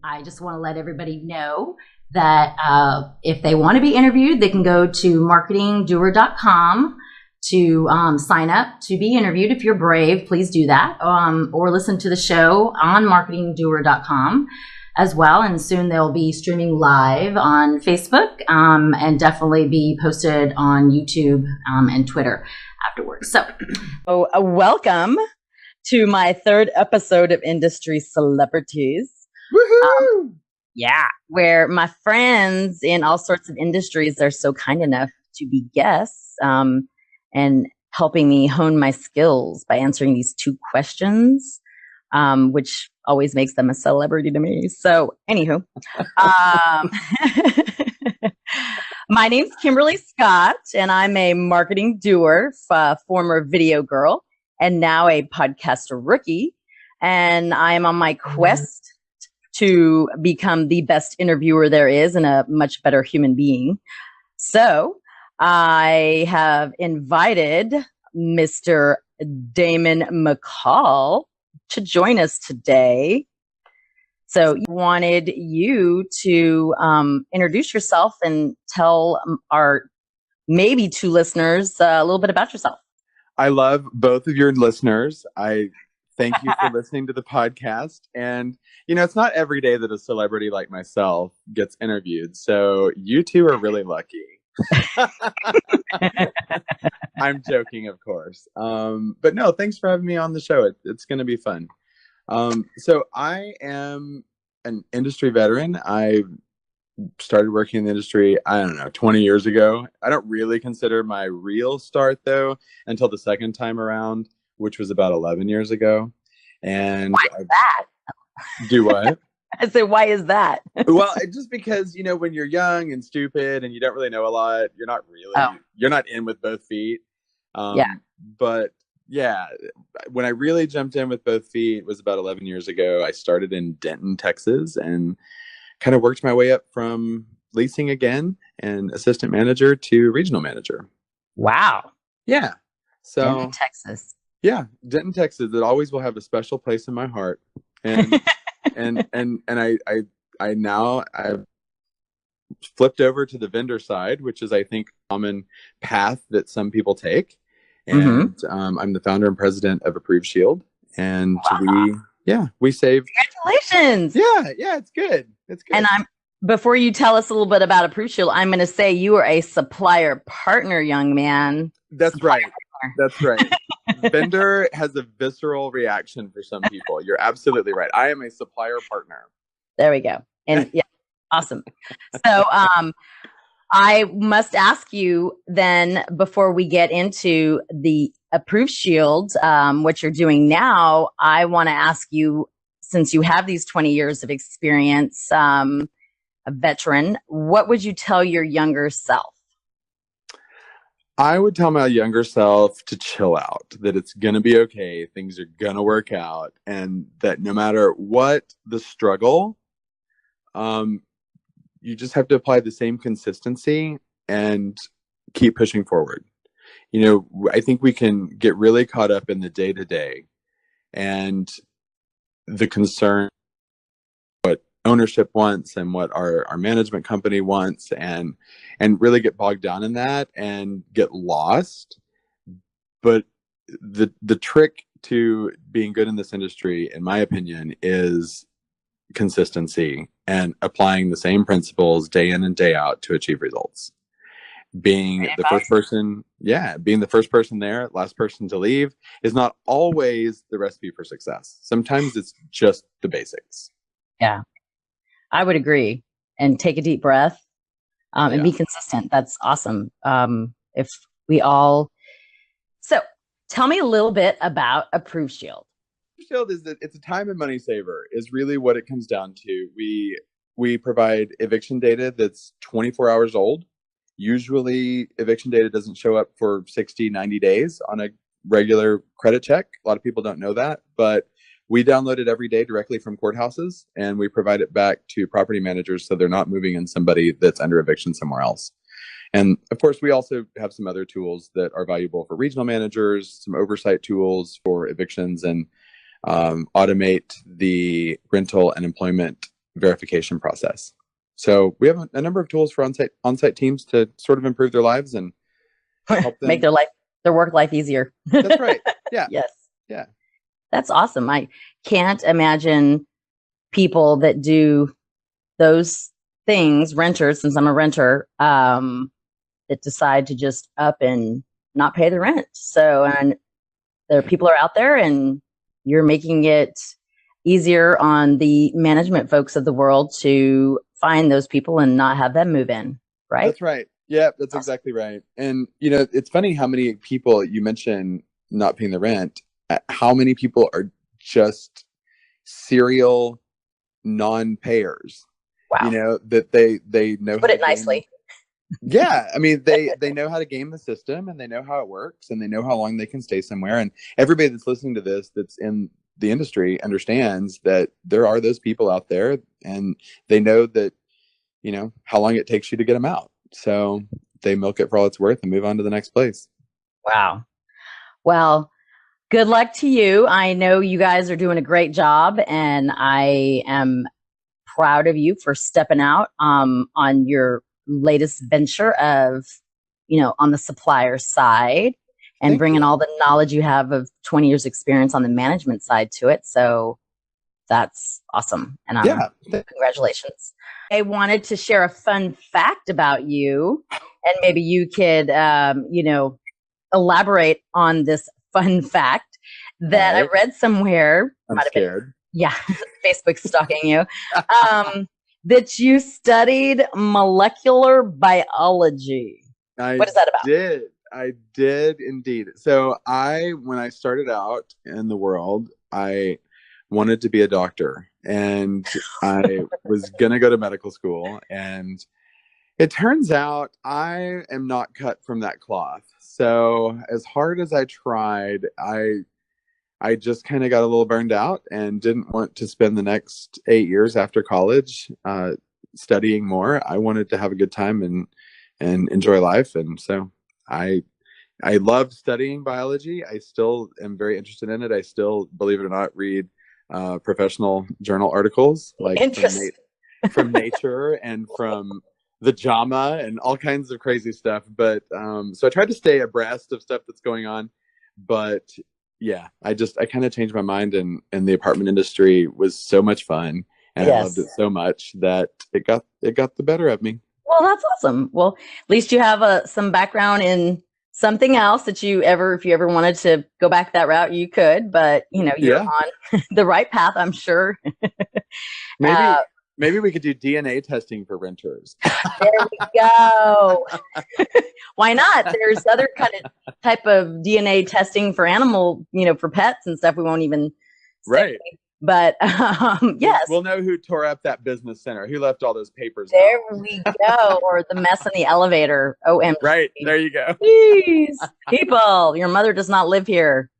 I just want to let everybody know that if they want to be interviewed, they can go to marketingdoer.com to sign up to be interviewed. If you're brave, please do that, or listen to the show on marketingdoer.com as well. And soon they'll be streaming live on Facebook and definitely be posted on YouTube and Twitter afterwards. So, welcome to my third episode of Industry Celebrities. Woohoo! Yeah, where my friends in all sorts of industries are so kind enough to be guests and helping me hone my skills by answering these two questions, which always makes them a celebrity to me. So, anywho, my name's Kimberly Scott, and I'm a marketing doer, former video girl, and now a podcaster rookie. And I am on my quest to become the best interviewer there is and a much better human being. So I have invited Mr. Damon McCall to join us today. So I wanted you to introduce yourself and tell our maybe two listeners a little bit about yourself. I love both of your listeners. I thank you for listening to the podcast. And, you know, it's not every day that a celebrity like myself gets interviewed. So you two are really lucky. I'm joking, of course. But no, thanks for having me on the show. It's going to be fun. So I am an industry veteran. I started working in the industry, 20 years ago. I don't really consider my real start, though, until the second time around, which was about 11 years ago. And why is that? Do what? I said, why is that? Well, just because, you know, when you're young and stupid and you don't really know a lot, you're not in with both feet. But yeah, when I really jumped in with both feet was about 11 years ago. I started in Denton, Texas, and kind of worked my way up from leasing again and assistant manager to regional manager. Wow. Yeah. So Denton, Texas. Yeah, Denton, Texas. It always will have a special place in my heart. And I now I've flipped over to the vendor side, which is, I think, a common path that some people take. And I'm the founder and president of Approved Shield. And we save. Congratulations. Yeah, it's good. It's good. And before you tell us a little bit about Approved Shield, I'm going to say you are a supplier partner, young man. That's right. That's right. Vendor has a visceral reaction for some people. You're absolutely right. I am a supplier partner. There we go. And yeah, awesome. So I must ask you then, before we get into the Approved Shield, what you're doing now, I want to ask you, since you have these 20 years of experience, a veteran, what would you tell your younger self? I would tell my younger self to chill out, that it's going to be okay. Things are going to work out. And that no matter what the struggle, you just have to apply the same consistency and keep pushing forward. You know, I think we can get really caught up in the day to day and the concern, what ownership wants and what our management company wants, and really get bogged down in that and get lost. But the trick to being good in this industry, in my opinion, is consistency and applying the same principles day in and day out to achieve results. Being the first person there, last person to leave is not always the recipe for success. Sometimes it's just the basics. Yeah, I would agree. And take a deep breath and be consistent. That's awesome. So tell me a little bit about Approved Shield. Shield is that it's a time and money saver is really what it comes down to. We provide eviction data that's 24 hours old. Usually eviction data doesn't show up for 60, 90 days on a regular credit check. A lot of people don't know that, but we download it every day directly from courthouses, and we provide it back to property managers so they're not moving in somebody that's under eviction somewhere else. And of course, we also have some other tools that are valuable for regional managers, some oversight tools for evictions, and automate the rental and employment verification process. So we have a number of tools for on-site teams to sort of improve their lives and help them make their work life easier. That's right. Yeah. Yes. Yeah. That's awesome. I can't imagine people that do those things, renters, since I'm a renter, that decide to just up and not pay the rent. So, and there people are out there, and you're making it easier on the management folks of the world to find those people and not have them move in, right? That's right. Yeah, that's exactly right. And, you know, it's funny how many people you mentioned not paying the rent, how many people are just serial non-payers. Wow. You know, that they know put it nicely. Yeah, I mean, they know how to game the system, and they know how it works, and they know how long they can stay somewhere. And everybody that's listening to this that's in the industry understands that there are those people out there, and they know that, you know, how long it takes you to get them out. So they milk it for all it's worth and move on to the next place. Wow. Well, good luck to you. I know you guys are doing a great job, and I am proud of you for stepping out on your latest venture of, you know, on the supplier side and bringing all the knowledge you have of 20 years experience on the management side to it. So that's awesome. And congratulations. I wanted to share a fun fact about you, and maybe you could, you know, elaborate on this fun fact that I read somewhere. I'm scared. Facebook stalking you. That you studied molecular biology. What is that about? I did indeed. So when I started out in the world, I wanted to be a doctor, and I was going to go to medical school, and it turns out I am not cut from that cloth. So as hard as I tried, I just kind of got a little burned out and didn't want to spend the next 8 years after college studying more. I wanted to have a good time and enjoy life. And so I loved studying biology. I still am very interested in it. I still, believe it or not, read professional journal articles like from Nature and from the JAMA and all kinds of crazy stuff. But so I tried to stay abreast of stuff that's going on. But yeah, I kind of changed my mind, and the apartment industry was so much fun, and I loved it so much that it got the better of me. Well, that's awesome. Well, at least you have some background in something else that if you ever wanted to go back that route, you could. But you know, you're on the right path, I'm sure. Maybe we could do DNA testing for renters. There we go. Why not? There's other type of DNA testing for animal, you know, for pets and stuff. We won't even say. But yes, we'll know who tore up that business center, who left all those papers. There we go. Or the mess in the elevator. OMG. Right there, you go. Jeez, people, your mother does not live here.